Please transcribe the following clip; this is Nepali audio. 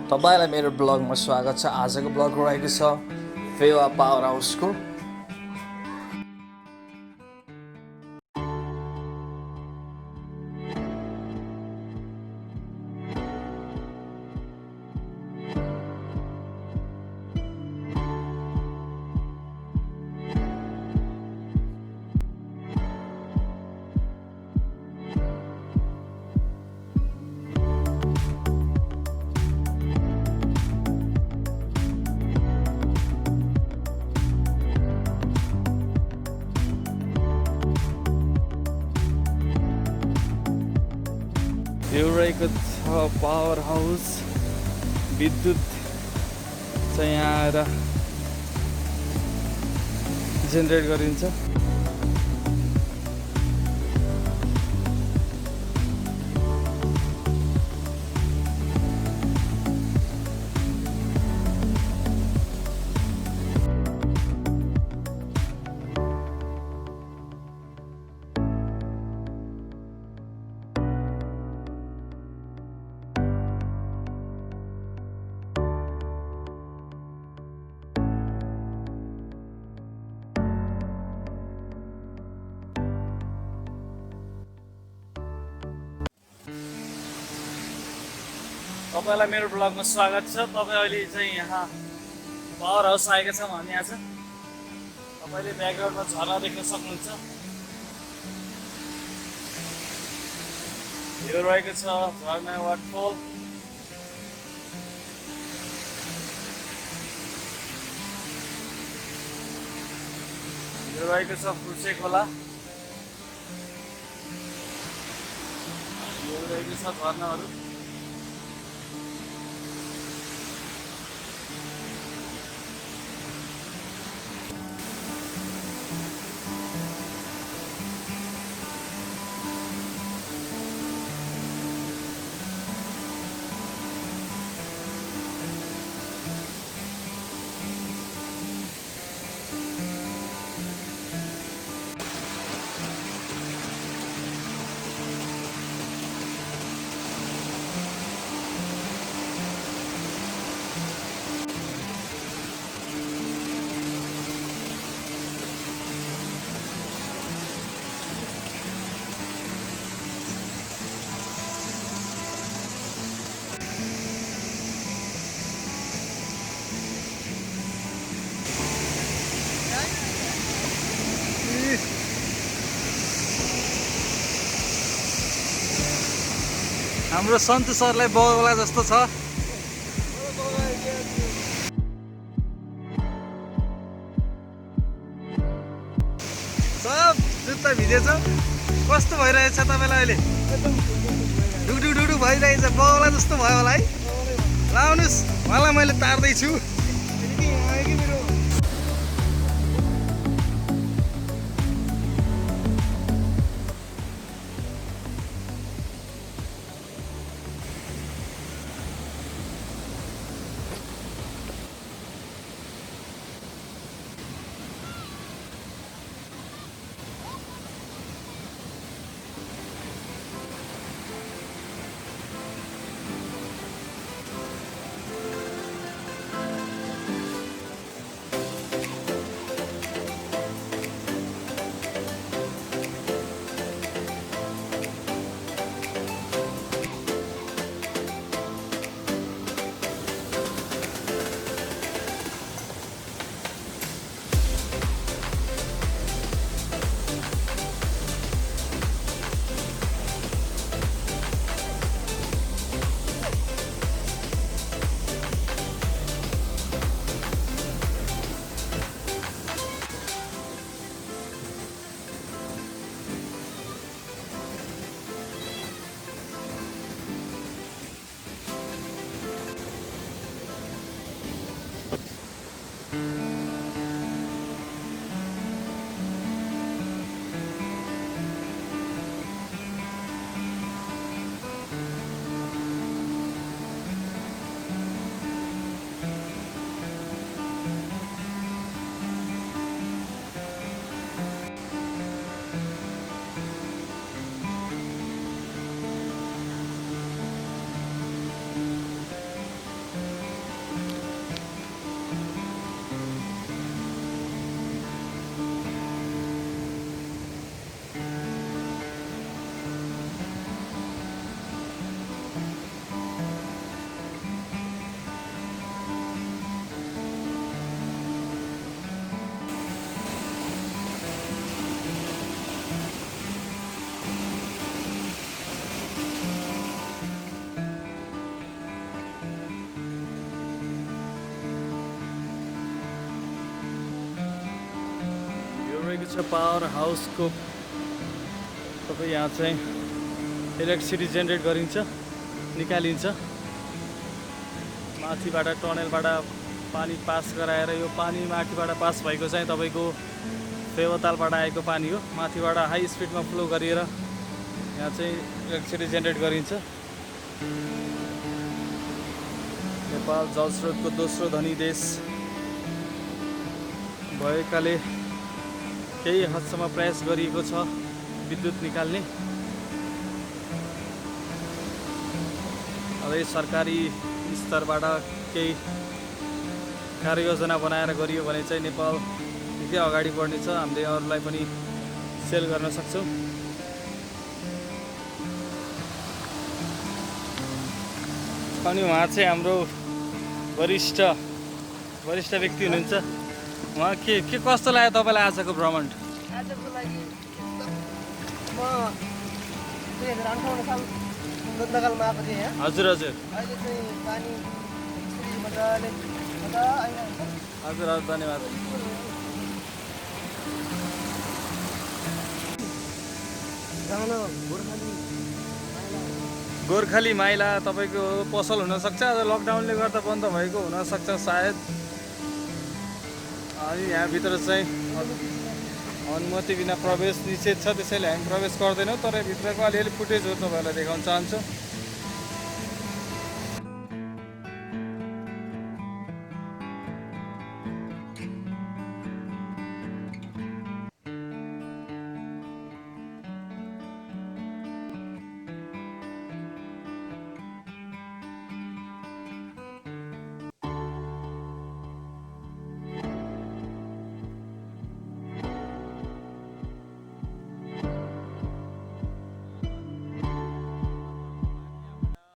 तपाईलाई मेरो ब्लगमा स्वागत छ। आजको ब्लग रहेको छ फेवा पावर हाउसको। यो रहेको छ पावर हाउस। विद्युत चाहिँ यहाँ आएर जेनेरेट गरिन्छ। तपाईलाई मेरो ब्लगमा स्वागत छ। तपाईँ अहिले चाहिँ यहाँ पावर हाउस आएका छौँ हामी आज। तपाईँले ब्याकग्राउन्डमा झरना देख्न सक्नुहुन्छ। यो रहेको छ झरना वाटरफल। यो रहेको छ फुर्से खोला। यो रहेको छ झरनाहरू। हाम्रो सन्तु सरलाई बौला जस्तो छ। सब जुत्ता भिजेछ। कस्तो भइरहेछ तपाईँलाई अहिले? डुडु डुडु भइरहेछ। बौला जस्तो भयो होला है। लाउनुहोस्, उहाँलाई मैले तार्दैछु। तपाईँको छ पावर हाउसको तपाईँ यहाँ चाहिँ इलेक्ट्रिसिटी जेनेरेट गरिन्छ निकालिन्छ माथिबाट टनलबाट पानी पास गराएर यो पानी माथिबाट पास भएको चाहिँ तपाईँको फेवा तालबाट आएको पानी हो माथिबाट हाई स्पिडमा फ्लो गरिएर यहाँ चाहिँ इलेक्ट्रिसिटी जेनेरेट गरिन्छ नेपाल जलस्रोतको दोस्रो धनी देश भएकाले केही हदसम्म प्रयास गरिएको छ विद्युत निकाल्ने अब सरकारी स्तरबाट केही कार्ययोजना बनाएर गरियो भने चाहिँ नेपाल निकै अगाडि बढ्नेछ हामीले अरूलाई पनि सेल गर्न सक्छौँ अनि उहाँ चाहिँ हाम्रो वरिष्ठ व्यक्ति हुनुहुन्छ उहाँ के कस्तो लाग्यो तपाईँलाई आजको भ्रमण आजको लागि म 2058 साल नन्दगालमा आएको थिएँ यहाँ हजुर अहिले चाहिँ पानी मजाले मजा आइरहेको छ हजुर धन्यवाद गोर्खाली माइला तपाईँको पसल हुनसक्छ आज लकडाउनले गर्दा बन्द भएको हुनसक्छ सायद अनि यहाँभित्र चाहिँ अनुमति बिना प्रवेश निषेध छ त्यसैले हामी प्रवेश गर्दैनौँ तर भित्रको अलिअलि फुटेजहरू तपाईँहरूलाई देखाउन चाहन्छु